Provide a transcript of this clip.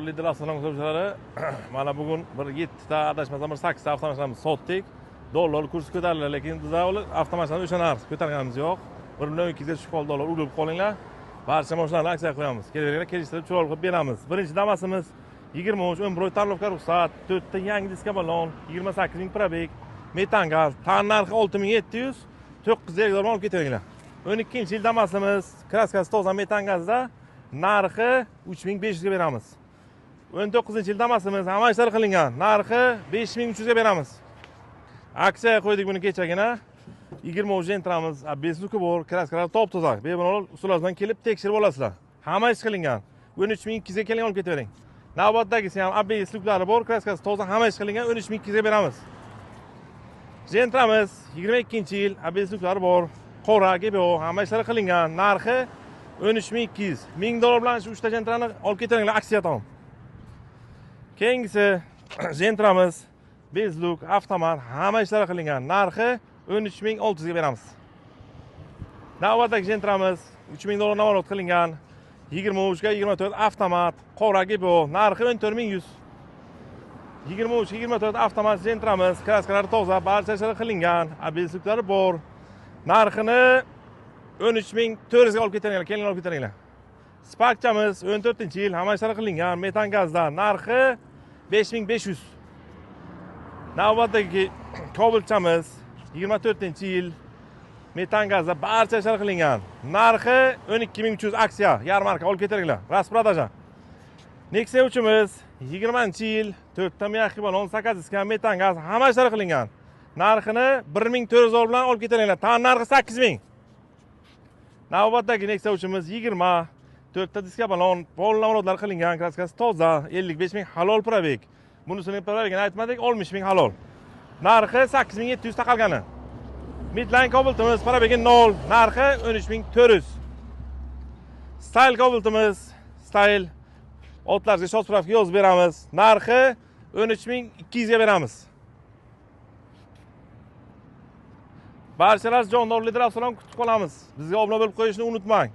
Lider astronom ko'ruvchilari, mana bugun bir 7 ta adashmasam bir 8 ta avtomashinamiz sotdik. Dollar kursi ko'tarildi, lekin bizda avtomashinani o'sha narx ko'targanimiz yo'q. 1.2 ga tushib qoldi dollar, urib qolinglar. Barcha mashinalarni aksiya qo'yamiz. Kelinglar, kelishtirib chiroyli qilib beramiz. Birinchi damasimiz 23 11 tanlovga ruxsat, 4 ta yangi diska balon, 28 ming probeg, metan gaz, tan narxi 6700, 9 hektar olib ketaveringlar. 12-yil damasimiz, kraskasi toza metan gazda, narxi 3500 ga beramiz. 19-yil damasimiz hamma ishlar qilingan. Narxi 5300 ga beramiz. Aksiyaga qo'ydik buni kechagina. 20 Gentramiz, bezluki bor, kraskalar top-toza. Bemalol ustolardan kelib tekshirib olasizlar. Hamma ish qilingan. 13200 ga keling olib ketavering. Navbatdagisi ham bezluklari bor, kraskasi toza, hamma ish qilingan. 13200 ga beramiz. Gentramiz 22-yil, bezluklari bor, qora, GBO, hamma ishlar qilingan. Narxi 13200. $1000 bilan shu 3 ta Gentrani olib ketaveringlar aksiya tom. Keyingisi Gentramiz, bezluk, avtomat, hamma ishlar qilingan. Narxi 13600 ga beramiz. Navbatdagi Gentramiz $3000 namorat qilingan. 23 ga 24 avtomat, qora GBO, narxi 14100. 23 24 avtomat Gentramiz, kraskalari toza, barcha ishlar qilingan, bezluklari bor. Narxini 13400 ga olib ketaringlar, keling olib ketaringlar. Sparkchamiz 14-yil, hamma ishlar qilingan, metan gazda, narxi 5500. Navbatdagi Cobalt-chamiz 24-yil, metan gazda, barcha ishlar qilingan. Narxi 12300 aksiya, yarmarka olib ketaringlar. Rasprodaja. Nexia 3-imiz 20-yil, 4 ta mexi balon, 8 diska, metan gaz, hamma ishlar qilingan. Narxini 1400 bilan olib ketaringlar. Tan narxi 8000. Navbatdagi Nexia 3-imiz 20, 4 ta diska balon, pol namoratlar qilingan, kraskasi toza, 55000 halol probeg. Bunisini probegini aytmadik, 60000 halol. Narxi 8700 taqalgani. Midline Cobalt'imiz probegi 0, narxi 13400. Style Cobalt'imiz, Style otlarga shot spravka yozib beramiz. Narxi 13200 ga beramiz. Barchalar jondor lider avtonom kutib qolamiz. Bizga obuna bo'lib qo'yishni unutmang.